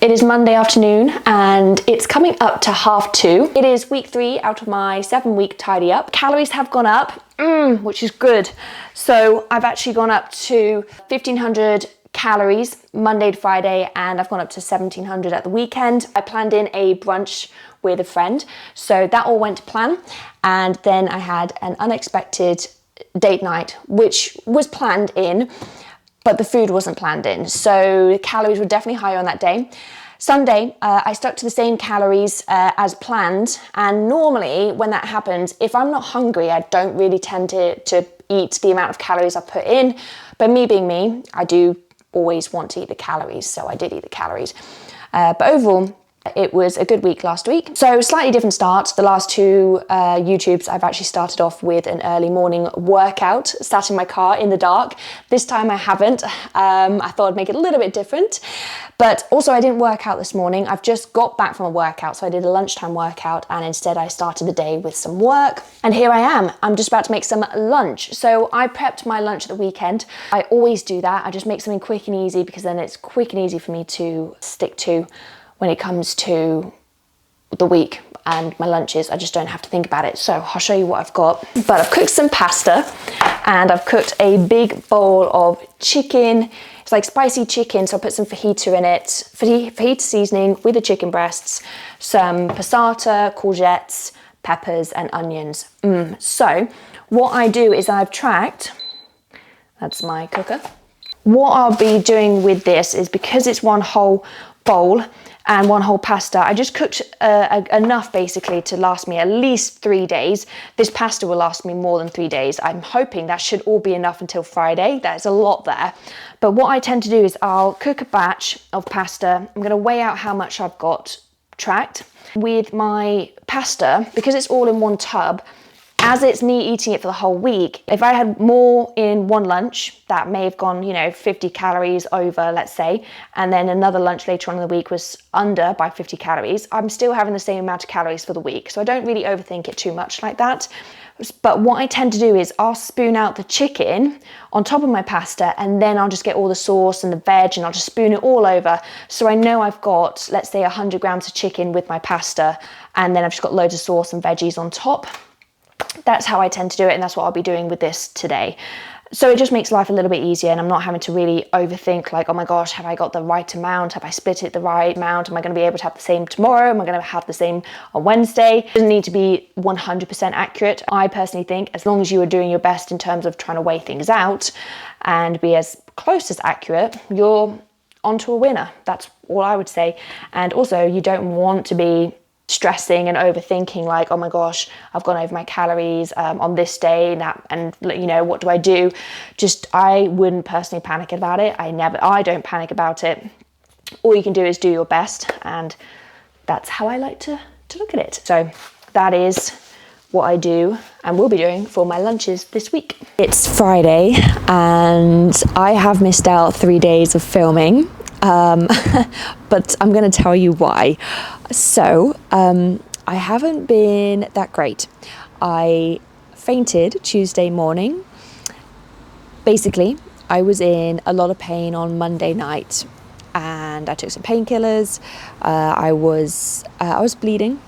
It is Monday afternoon and it's coming up to 2:30. It is week 3 out of my 7-week tidy up. Calories have gone up, which is good. So I've actually gone up to 1,500 calories Monday to Friday, and I've gone up to 1,700 at the weekend. I planned in a brunch with a friend, so that all went to plan. And then I had an unexpected date night, which was planned in, but the food wasn't planned in. So the calories were definitely higher on that day. Sunday, I stuck to the same calories as planned. And normally when that happens, if I'm not hungry, I don't really tend to eat the amount of calories I put in. But me being me, I do always want to eat the calories. So I did eat the calories. But overall, it was a good week last week. So slightly different start. The last 2 YouTubes, I've actually started off with an early morning workout, sat in my car in the dark. This time I haven't. I thought I'd make it a little bit different. But also I didn't work out this morning. I've just got back from a workout. So I did a lunchtime workout and instead I started the day with some work. And here I am. I'm just about to make some lunch. So I prepped my lunch at the weekend. I always do that. I just make something quick and easy because then it's quick and easy for me to stick to when it comes to the week and my lunches. I just don't have to think about it. So I'll show you what I've got. But I've cooked some pasta and I've cooked a big bowl of chicken. It's like spicy chicken, so I put some fajita in it, fajita seasoning with the chicken breasts, some passata, courgettes, peppers and onions. So what I do is I've tracked, that's my cooker. What I'll be doing with this is, because it's one whole bowl and one whole pasta, I just cooked enough basically to last me at least 3 days. This pasta will last me more than 3 days. I'm hoping that should all be enough until Friday. There's a lot there. But what I tend to do is I'll cook a batch of pasta. I'm going to weigh out how much I've got tracked. With my pasta, because it's all in one tub, as it's me eating it for the whole week, if I had more in one lunch, that may have gone, 50 calories over, let's say, and then another lunch later on in the week was under by 50 calories, I'm still having the same amount of calories for the week. So I don't really overthink it too much like that. But what I tend to do is I'll spoon out the chicken on top of my pasta, and then I'll just get all the sauce and the veg and I'll just spoon it all over. So I know I've got, let's say, 100 grams of chicken with my pasta, and then I've just got loads of sauce and veggies on top. That's how I tend to do it, and that's what I'll be doing with this today. So it just makes life a little bit easier, and I'm not having to really overthink like, oh my gosh, have I got the right amount? Have I split it the right amount? Am I going to be able to have the same tomorrow? Am I going to have the same on Wednesday? It doesn't need to be 100% accurate. I personally think as long as you are doing your best in terms of trying to weigh things out and be as close as accurate, you're onto a winner. That's all I would say. And also, you don't want to be stressing and overthinking like, oh my gosh, I've gone over my calories on this day and what do I do? I wouldn't personally panic about it. I don't panic about it. All you can do is do your best, and that's how I like to look at it. So that is what I do and will be doing for my lunches this week. It's Friday and I have missed out 3 days of filming. But I'm going to tell you why. So, I haven't been that great. I fainted Tuesday morning. Basically, I was in a lot of pain on Monday night and I took some painkillers. I was bleeding.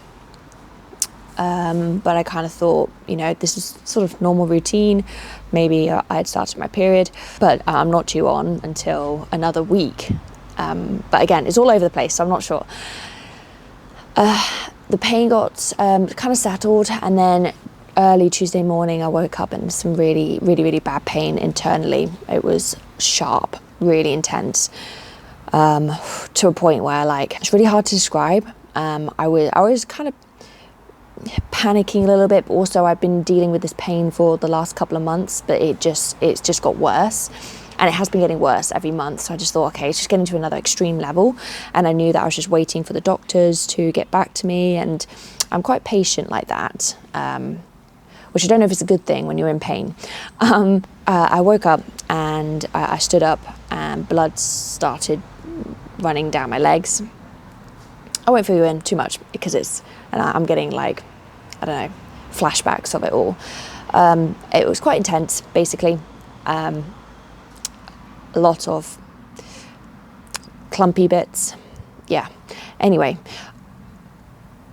But I kind of thought, this is sort of normal routine. Maybe I had started my period, but I'm not due on until another week. But again, it's all over the place, so I'm not sure. The pain got kind of settled, and then early Tuesday morning I woke up in some really, really, really bad pain internally. It was sharp, really intense, to a point where it's really hard to describe. I was kind of panicking a little bit, but also I've been dealing with this pain for the last couple of months, but it's just got worse. And it has been getting worse every month. So I just thought, okay, it's just getting to another extreme level. And I knew that I was just waiting for the doctors to get back to me. And I'm quite patient like that, which I don't know if it's a good thing when you're in pain. I woke up and I stood up and blood started running down my legs. I won't fill you in too much because I'm getting flashbacks of it all. It was quite intense, basically. A lot of clumpy bits, yeah. Anyway,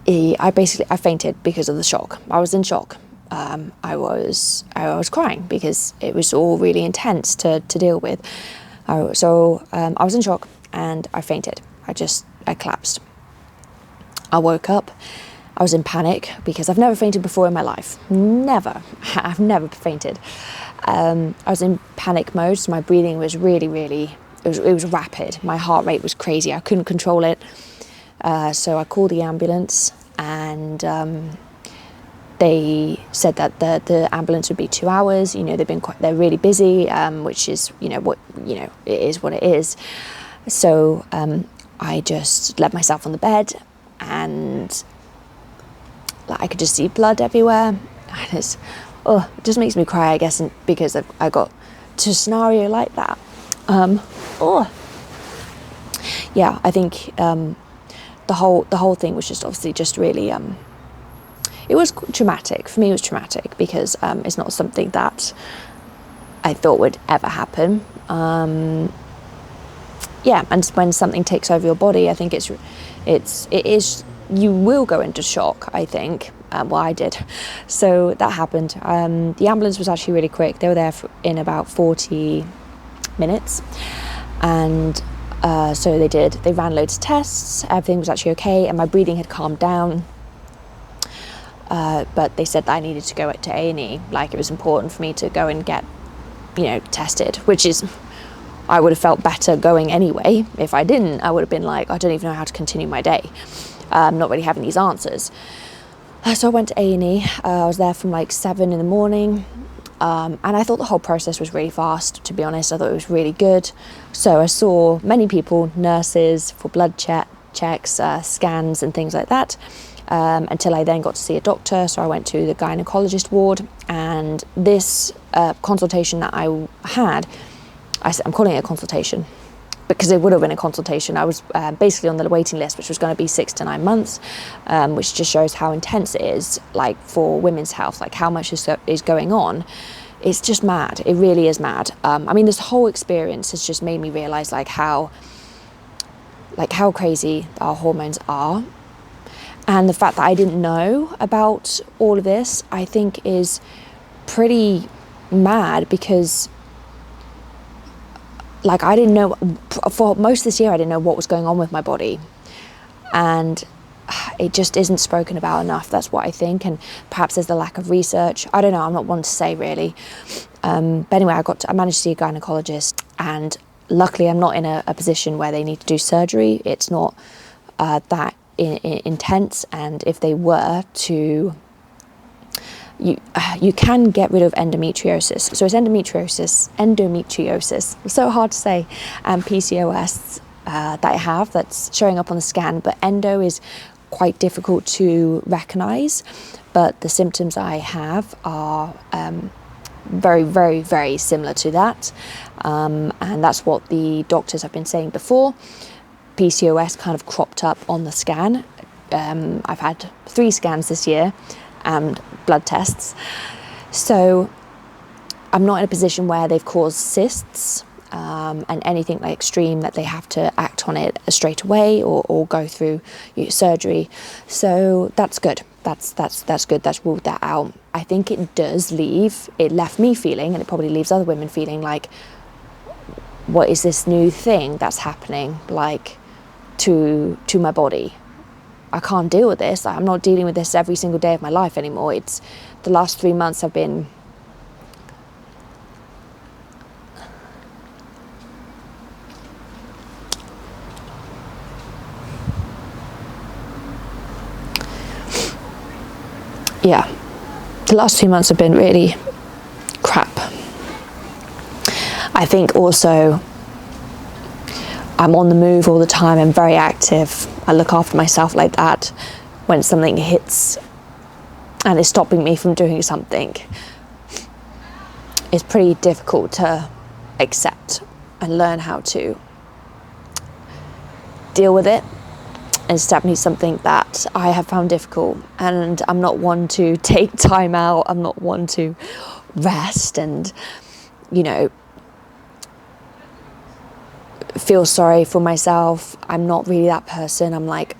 I fainted because of the shock. I was in shock. I was crying because it was all really intense to deal with. So I was in shock and I fainted. I collapsed. I woke up. I was in panic because I've never fainted before in my life. Never. I've never fainted. I was in panic mode, so my breathing was really, it was rapid. My heart rate was crazy. I couldn't control it. So I called the ambulance, and they said that the ambulance would be 2 hours. You know, they're really busy, which is, it is what it is. So I just let myself on the bed, and I could just see blood everywhere. And it just makes me cry, I guess, because I got to a scenario like that. Yeah, I think the whole thing was just obviously just really it was traumatic. For me, it was traumatic because it's not something that I thought would ever happen. Yeah, and when something takes over your body, I think it is, you will go into shock, I think. Well, I did. So that happened. The ambulance was actually really quick. They were there in about 40 minutes. And so they ran loads of tests. Everything was actually okay. And my breathing had calmed down. But they said that I needed to go to A&E. Like, it was important for me to go and get, tested, which is, I would have felt better going anyway. If I didn't, I would have been like, I don't even know how to continue my day. Not really having these answers. So I went to A&E. I was there from like 7 in the morning. And I thought the whole process was really fast, to be honest. I thought it was really good. So I saw many people, nurses, for blood checks, scans and things like that, until I then got to see a doctor. So I went to the gynecologist ward, and this consultation that I had, I'm calling it a consultation because it would have been a consultation. I was basically on the waiting list, which was going to be 6 to 9 months, which just shows how intense it is, like, for women's health, like how much is going on. It's just mad. It really is mad. I mean, this whole experience has just made me realise how crazy our hormones are. And the fact that I didn't know about all of this, I think, is pretty mad, because I didn't know, for most of this year, I didn't know what was going on with my body. And it just isn't spoken about enough. That's what I think. And perhaps there's the lack of research. I don't know. I'm not one to say, really. But anyway, I managed to see a gynecologist. And luckily, I'm not in a position where they need to do surgery. It's not that intense. And if they were to... You can get rid of endometriosis. So it's endometriosis, it's so hard to say, and PCOS that I have, that's showing up on the scan. But endo is quite difficult to recognise. But the symptoms I have are very, very, very similar to that. And that's what the doctors have been saying before. PCOS kind of cropped up on the scan. I've had 3 scans this year and blood tests. So I'm not in a position where they've caused cysts and anything like extreme that they have to act on it straight away or go through surgery. So that's good. That's good. That's ruled that out. I think it left me feeling, and it probably leaves other women feeling like, what is this new thing that's happening, like, to my body? I can't deal with this. I'm not dealing with this every single day of my life anymore. It's the last 3 months have been the last 2 months have been really crap. I think also I'm on the move all the time. I'm very active. I look after myself like that. When something hits and is stopping me from doing something, it's pretty difficult to accept and learn how to deal with it. And it's definitely something that I have found difficult. And I'm not one to take time out. I'm not one to rest and, feel sorry for myself. I'm not really that person. I'm like,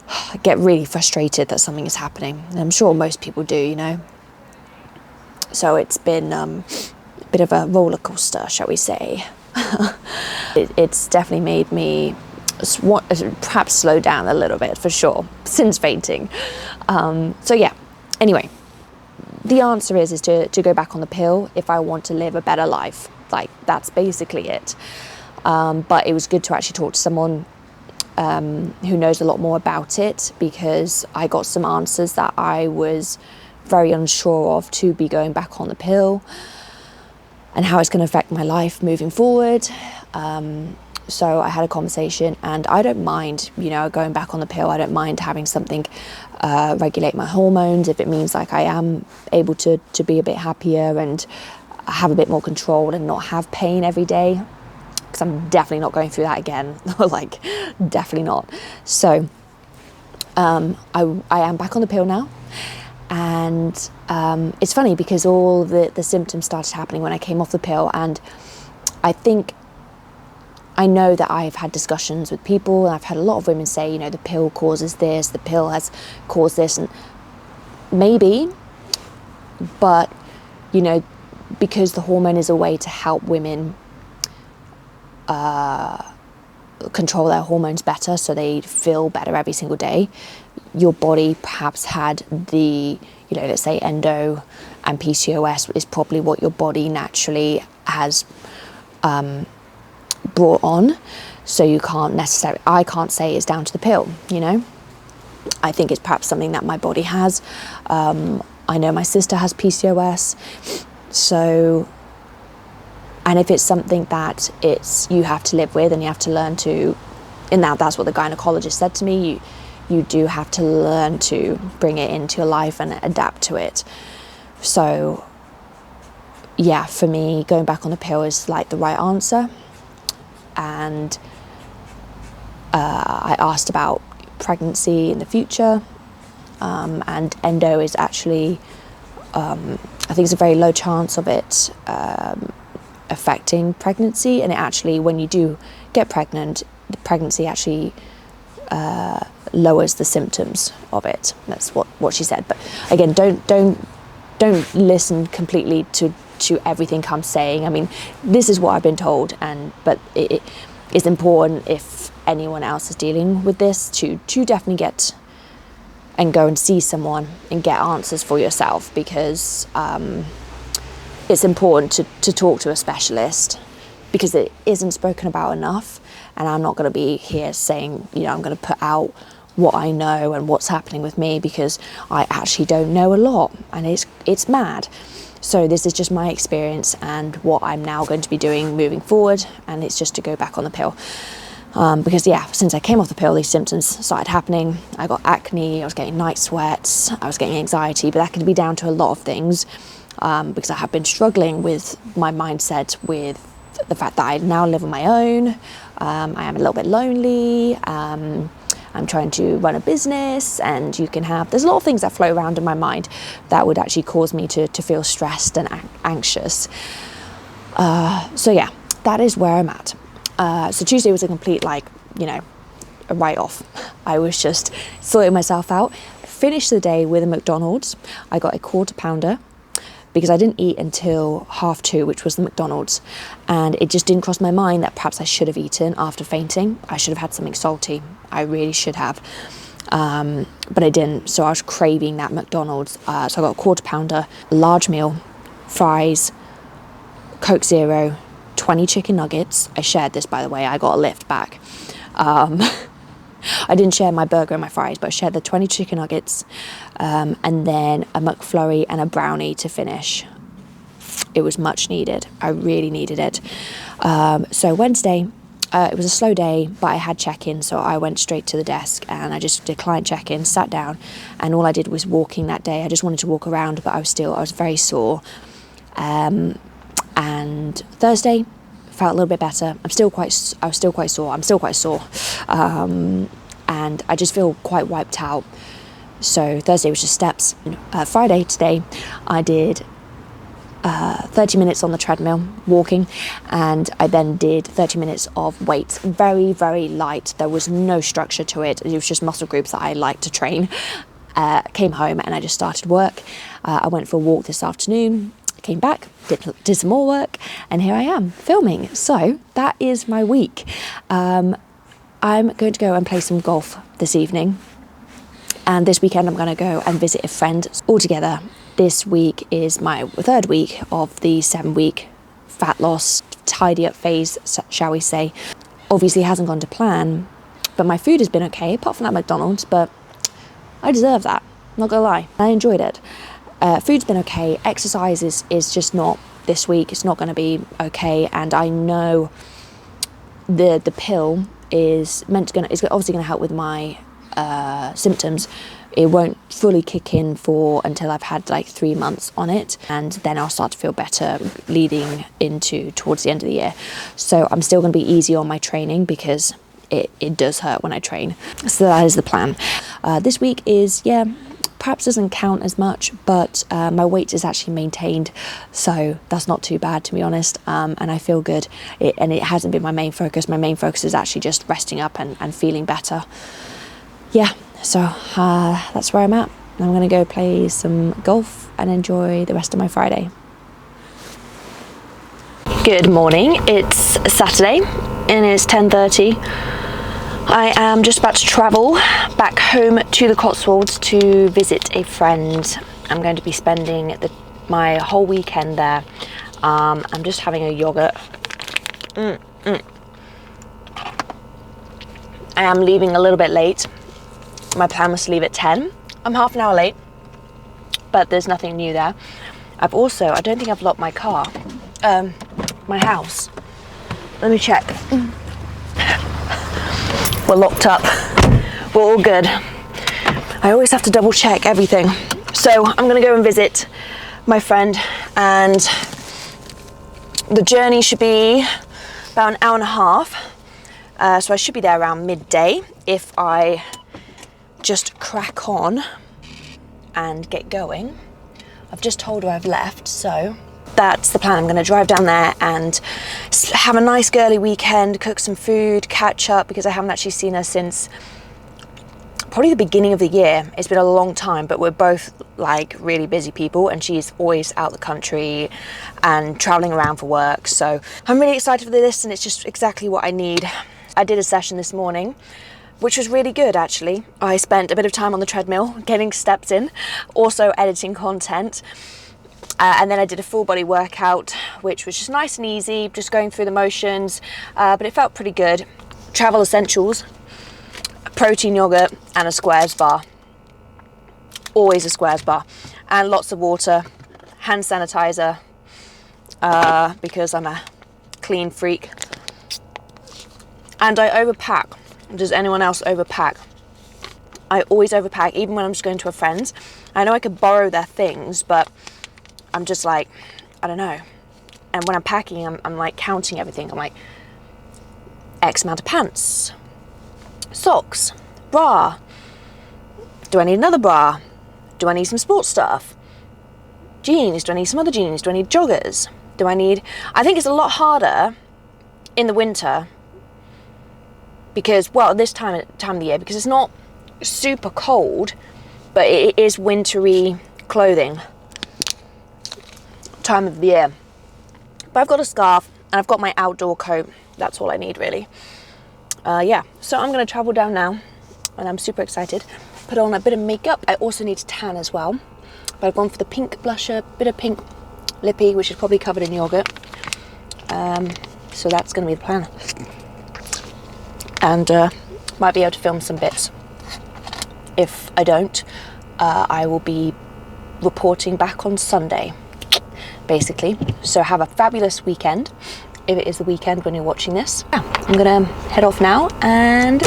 I get really frustrated that something is happening. And I'm sure most people do, you know. So it's been a bit of a roller coaster, shall we say. It's definitely made me perhaps slow down a little bit, for sure, since fainting. So yeah, anyway, the answer is to go back on the pill if I want to live a better life. Like, that's basically it. But it was good to actually talk to someone who knows a lot more about it, because I got some answers that I was very unsure of, to be going back on the pill and how it's going to affect my life moving forward. So I had a conversation, and I don't mind, you know, going back on the pill. I don't mind having something regulate my hormones if it means like I am able to be a bit happier and have a bit more control and not have pain every day. Because I'm definitely not going through that again. Like, definitely not. So I am back on the pill now, and it's funny because all the symptoms started happening when I came off the pill, and I know that I've had discussions with people, and I've had a lot of women say, you know, the pill causes this, the pill has caused this, and maybe, but, you know, because the hormone is a way to help women control their hormones better so they feel better every single day, your body perhaps had the, you know, let's say endo and PCOS is probably what your body naturally has brought on. So you can't necessarily, I can't say it's down to the pill, you know. I think it's perhaps something that my body has. I know my sister has PCOS, so, and if it's something that you have to live with and you have to learn to, and that's what the gynecologist said to me, you do have to learn to bring it into your life and adapt to it. So yeah, for me, going back on the pill is like the right answer. And I asked about pregnancy in the future, and endo is actually, I think it's a very low chance of it affecting pregnancy, and it actually, when you do get pregnant, the pregnancy actually lowers the symptoms of it. That's what she said. But again, don't listen completely to everything I'm saying. I mean, this is what I've been told, but it is important, if anyone else is dealing with this, to definitely get and go and see someone and get answers for yourself, because it's important to talk to a specialist, because it isn't spoken about enough. And I'm not going to be here saying, you know, I'm going to put out what I know and what's happening with me, because I actually don't know a lot, and it's mad. So this is just my experience and what I'm now going to be doing moving forward, and it's just to go back on the pill. Because yeah, since I came off the pill, these symptoms started happening. I got acne, I was getting night sweats, I was getting anxiety, but that could be down to a lot of things, because I have been struggling with my mindset, with the fact that I now live on my own. I am a little bit lonely. I'm trying to run a business, and there's a lot of things that flow around in my mind that would actually cause me to feel stressed and anxious. So yeah, that is where I'm at. So Tuesday was a complete, like, you know, a write-off. I was just sorting myself out. Finished the day with a McDonald's. I got a quarter pounder, because I didn't eat until 2:30, which was the McDonald's. And it just didn't cross my mind that perhaps I should have eaten after fainting. I should have had something salty. I really should have. But I didn't. So I was craving that McDonald's. So I got a quarter pounder, large meal, fries, Coke Zero, 20 chicken nuggets. I shared this, by the way. I got a lift back. I didn't share my burger and my fries, but I shared the 20 chicken nuggets, and then a McFlurry and a brownie to finish. It was much needed. I really needed it. So Wednesday, it was a slow day, but I had check-in, so I went straight to the desk and I just declined check-in, sat down, and all I did was walking that day. I just wanted to walk around, but I was very sore. And Thursday, felt a little bit better. I was still quite sore. I'm still quite sore. And I just feel quite wiped out. So Thursday was just steps. Friday, today, I did 30 minutes on the treadmill walking, and I then did 30 minutes of weights, very, very light. There was no structure to it. It was just muscle groups that I like to train. Came home and I just started work. I went for a walk this afternoon, came back, did some more work, and here I am filming. So that is my week. I'm going to go and play some golf this evening, and this weekend I'm going to go and visit a friend. Altogether, this week is my third week of the 7-week fat loss tidy up phase, shall we say. Obviously hasn't gone to plan, but my food has been okay, apart from that McDonald's, but I deserve that, not gonna lie. I enjoyed it. Food's been okay. Exercise is just not this week. It's not gonna be okay, and I know the pill is obviously gonna help with my symptoms. It won't fully kick in until I've had like 3 months on it, and then I'll start to feel better leading into towards the end of the year. So I'm still going to be easy on my training because it does hurt when I train. So that is the plan. This week is, perhaps doesn't count as much, but my weight is actually maintained, so that's not too bad, to be honest, and I feel good. And it hasn't been my main focus. My main focus is actually just resting up and feeling better. Yeah, so that's where I'm at. I'm going to go play some golf and enjoy the rest of my Friday. Good morning. It's Saturday and it's 10:30. I am just about to travel back home to the Cotswolds to visit a friend. I'm going to be spending my whole weekend there. I'm just having a yogurt. I am leaving a little bit late. My plan was to leave at 10. I'm half an hour late, but there's nothing new there. I don't think I've locked my car, my house. Let me check. We're locked up. We're all good. I always have to double check everything. So I'm gonna go and visit my friend, and the journey should be about an hour and a half. So I should be there around midday if I just crack on and get going. I've just told her I've left, so that's the plan. I'm going to drive down there and have a nice girly weekend, cook some food, catch up, because I haven't actually seen her since probably the beginning of the year. It's been a long time, but we're both like really busy people, and she's always out the country and traveling around for work. So I'm really excited for this, and it's just exactly what I need. I did a session this morning, which was really good actually. I spent a bit of time on the treadmill, getting steps in, also editing content. And then I did a full body workout, which was just nice and easy, just going through the motions, but it felt pretty good. Travel essentials, a protein yogurt and a Squares bar. Always a Squares bar. And lots of water, hand sanitizer, because I'm a clean freak. And I overpack. Does anyone else overpack? I always overpack, even when I'm just going to a friend's. I know I could borrow their things, but I'm just like, I don't know. And when I'm packing, I'm like counting everything. I'm like, X amount of pants, socks, bra. Do I need another bra? Do I need some sports stuff? Jeans, do I need some other jeans? Do I need joggers? I think it's a lot harder in the winter because, this time of the year, because it's not super cold, but it is wintry clothing time of the year. But I've got a scarf and I've got my outdoor coat. That's all I need, really. So I'm going to travel down now, and I'm super excited. Put on a bit of makeup. I also need to tan as well, but I've gone for the pink blusher, bit of pink lippy, which is probably covered in yogurt. So that's going to be the plan. And might be able to film some bits. If I don't, I will be reporting back on Sunday, basically. So have a fabulous weekend, if it is the weekend when you're watching this. I'm gonna head off now, and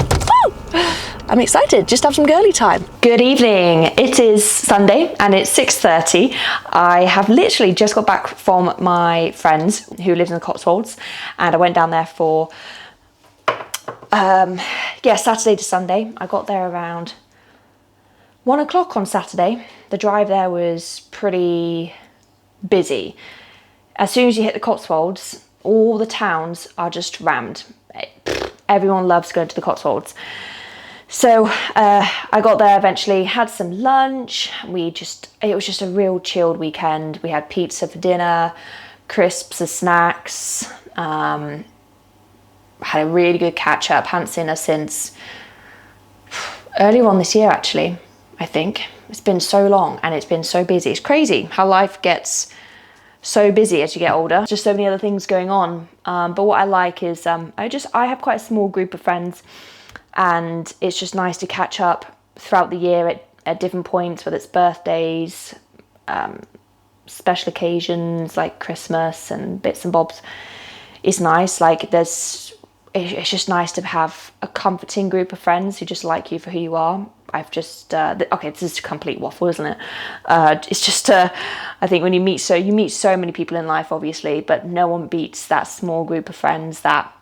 I'm excited, just have some girly time. Good evening, it is Sunday and it's 6:30. I have literally just got back from my friends who lives in the Cotswolds, and I went down there for Saturday to Sunday. I got there around 1 o'clock on Saturday. The drive there was pretty busy. As soon as you hit the Cotswolds, all the towns are just rammed. Everyone loves going to the Cotswolds. So I got there eventually, had some lunch. It was just a real chilled weekend. We had pizza for dinner, crisps as snacks. Had a really good catch up. Hadn't seen her since earlier on this year, actually, I think. It's been so long and it's been so busy. It's crazy how life gets so busy as you get older. Just so many other things going on. But what I like is I have quite a small group of friends, and it's just nice to catch up throughout the year at different points, whether it's birthdays, special occasions like Christmas and bits and bobs. It's nice. Like it's just nice to have a comforting group of friends who just like you for who you are. I've just okay, this is a complete waffle, isn't it? It's just I think when you meet so many people in life, obviously, but no one beats that small group of friends that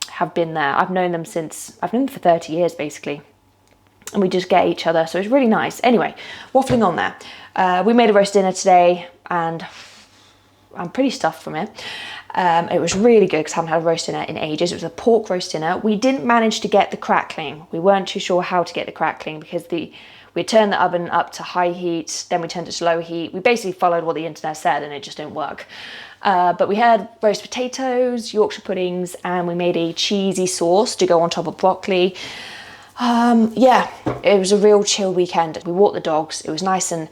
have been there. I've known them for 30 years basically, and we just get each other, so it's really nice. Anyway, waffling on there. We made a roast dinner today, and I'm pretty stuffed from it. It was really good because I haven't had a roast dinner in ages. It was a pork roast dinner. We didn't manage to get the crackling. We weren't too sure how to get the crackling because we turned the oven up to high heat, then we turned it to low heat. We basically followed what the internet said and it just didn't work. But we had roast potatoes, Yorkshire puddings, and we made a cheesy sauce to go on top of broccoli. Yeah, it was a real chill weekend. We walked the dogs. It was nice and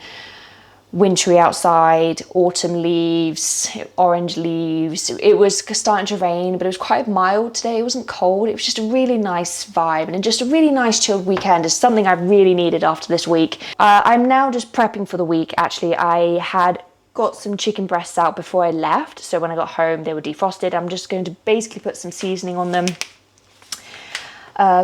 wintry outside, autumn leaves, orange leaves. It was starting to rain, but it was quite mild today. It wasn't cold. It was just a really nice vibe and just a really nice chilled weekend. It's something I really needed after this week. I'm now just prepping for the week. Actually, I had got some chicken breasts out before I left, so when I got home they were defrosted. I'm just going to basically put some seasoning on them,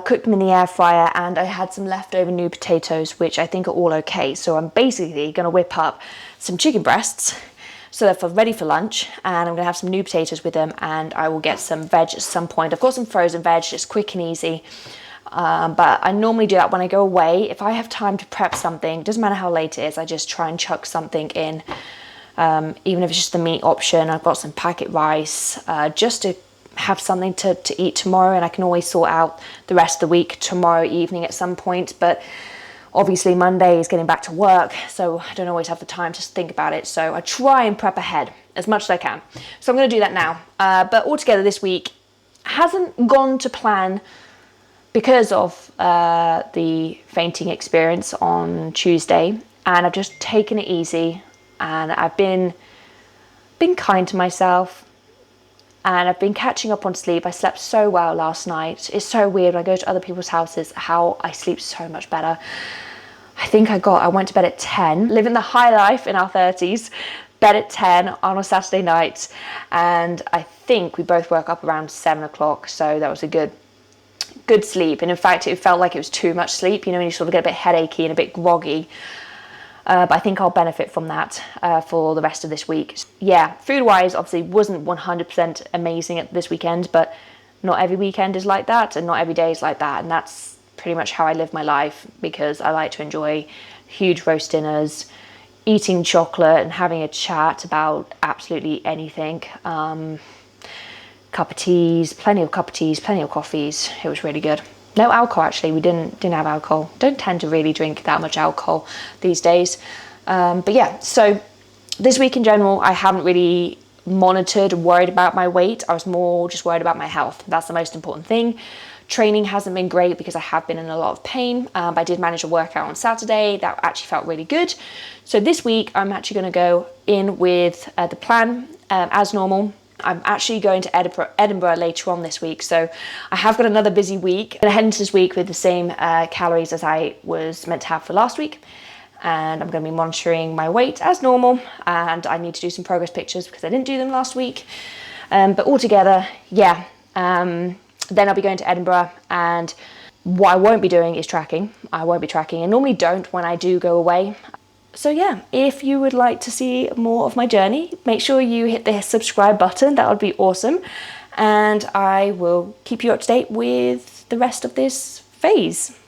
cooked them in the air fryer, and I had some leftover new potatoes, which I think are all okay. So I'm basically going to whip up some chicken breasts so they're ready for lunch, and I'm going to have some new potatoes with them, and I will get some veg at some point. I've got some frozen veg, just quick and easy. But I normally do that when I go away. If I have time to prep something, doesn't matter how late it is, I just try and chuck something in, even if it's just the meat option. I've got some packet rice, just to have something to eat tomorrow, and I can always sort out the rest of the week tomorrow evening at some point. But obviously Monday is getting back to work, so I don't always have the time to think about it, so I try and prep ahead as much as I can. So I'm going to do that now. But altogether this week hasn't gone to plan because of the fainting experience on Tuesday, and I've just taken it easy, and I've been kind to myself. And I've been catching up on sleep. I slept so well last night. It's so weird when I go to other people's houses how I sleep so much better. I think I went to bed at 10, living the high life in our 30s, bed at 10 on a Saturday night. And I think we both woke up around 7 o'clock. So that was a good sleep. And in fact, it felt like it was too much sleep. You know, when you sort of get a bit headachy and a bit groggy. But I think I'll benefit from that for the rest of this week. Yeah, food-wise, obviously wasn't 100% amazing at this weekend, but not every weekend is like that, and not every day is like that, and that's pretty much how I live my life, because I like to enjoy huge roast dinners, eating chocolate and having a chat about absolutely anything. Cup of teas, plenty of coffees. It was really good. No alcohol, actually. We didn't have alcohol. Don't tend to really drink that much alcohol these days. But yeah, so this week in general, I haven't really monitored, worried about my weight. I was more just worried about my health. That's the most important thing. Training hasn't been great because I have been in a lot of pain. But I did manage a workout on Saturday. That actually felt really good. So this week, I'm actually going to go in with the plan as normal. I'm actually going to Edinburgh later on this week, so I have got another busy week. I'm going to head into this week with the same calories as I was meant to have for last week, and I'm going to be monitoring my weight as normal, and I need to do some progress pictures because I didn't do them last week. But altogether, yeah, then I'll be going to Edinburgh, and what I won't be doing is tracking. I won't be tracking. I normally don't when I do go away. So yeah, if you would like to see more of my journey, make sure you hit the subscribe button. That would be awesome. And I will keep you up to date with the rest of this phase.